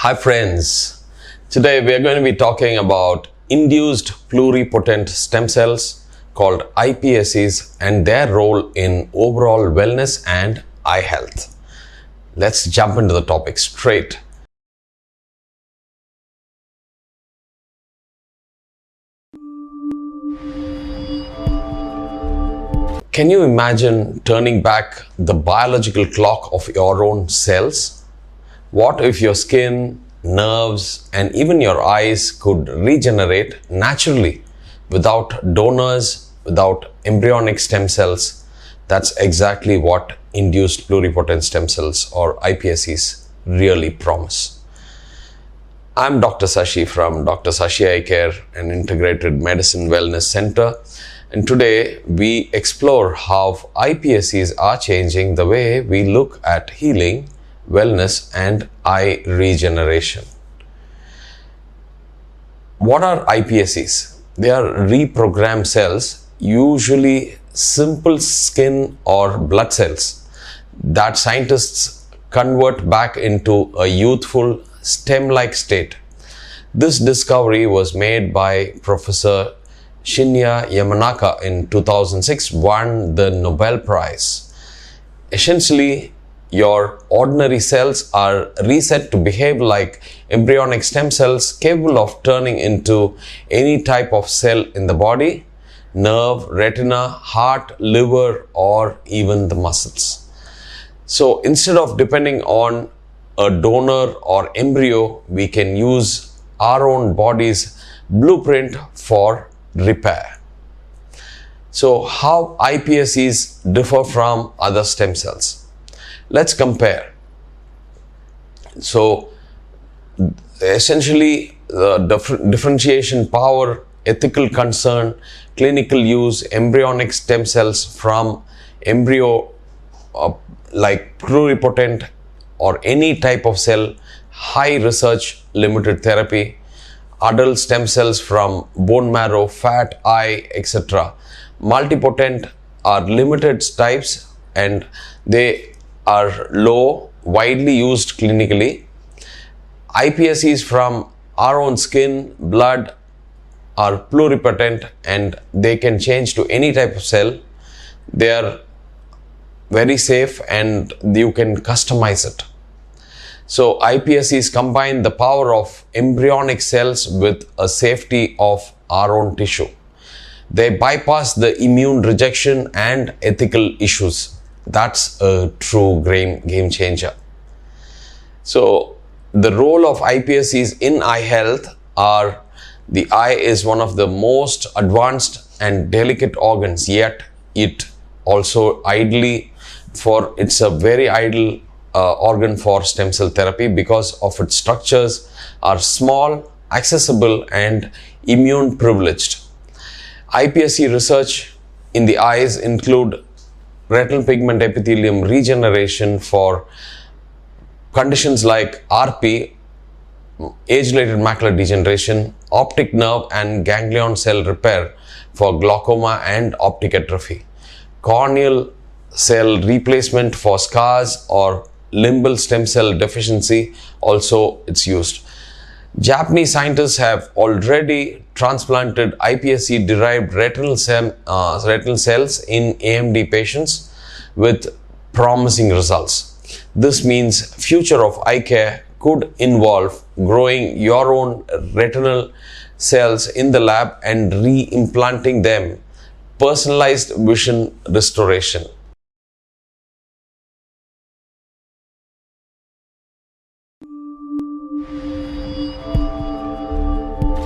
Hi friends, today we are going to be talking about induced pluripotent stem cells called ipscs and their role in overall wellness and eye health. Let's jump into the topic straight. Can you imagine turning back the biological clock of your own cells? What if your skin, nerves, and even your eyes could regenerate naturally without donors, without embryonic stem cells? That's exactly what induced pluripotent stem cells or ipscs really promise. I'm Dr. Sashi from Dr. Sashi Eye Care, an integrated medicine wellness center. And today we explore how ipscs are changing the way we look at healing, wellness, and eye regeneration. What are ipscs? They are reprogrammed cells, usually simple skin or blood cells, that scientists convert back into a youthful stem-like state. This discovery was made by Professor Shinya Yamanaka in 2006, won the Nobel Prize. Essentially, your ordinary cells are reset to behave like embryonic stem cells, capable of turning into any type of cell in the body, nerve, retina, heart, liver, or even the muscles. So instead of depending on a donor or embryo, we can use our own body's blueprint for repair. So how ipscs differ from other stem cells? Let's compare. So essentially the differentiation power, ethical concern, clinical use, embryonic stem cells from embryo like pluripotent or any type of cell, high research limited therapy, adult stem cells from bone marrow, fat, eye, etc. Multipotent are limited types and they are low, widely used clinically. ipscs from our own skin, blood are pluripotent and they can change to any type of cell. They are very safe and you can customize it. So ipscs combine the power of embryonic cells with a safety of our own tissue. They bypass the immune rejection and ethical issues. That's a true game changer. So the role of ipscs in eye health are: the eye is one of the most advanced and delicate organs, yet it's a very ideal organ for stem cell therapy because of its structures are small, accessible, and immune privileged. ipsc research in the eyes include retinal pigment epithelium regeneration for conditions like RP, age-related macular degeneration, optic nerve and ganglion cell repair for glaucoma and optic atrophy, corneal cell replacement for scars or limbal stem cell deficiency, also it's used. Japanese scientists have already transplanted ipsc derived retinal cells in AMD patients with promising results. This means future of eye care could involve growing your own retinal cells in the lab and re-implanting them. Personalized vision restoration.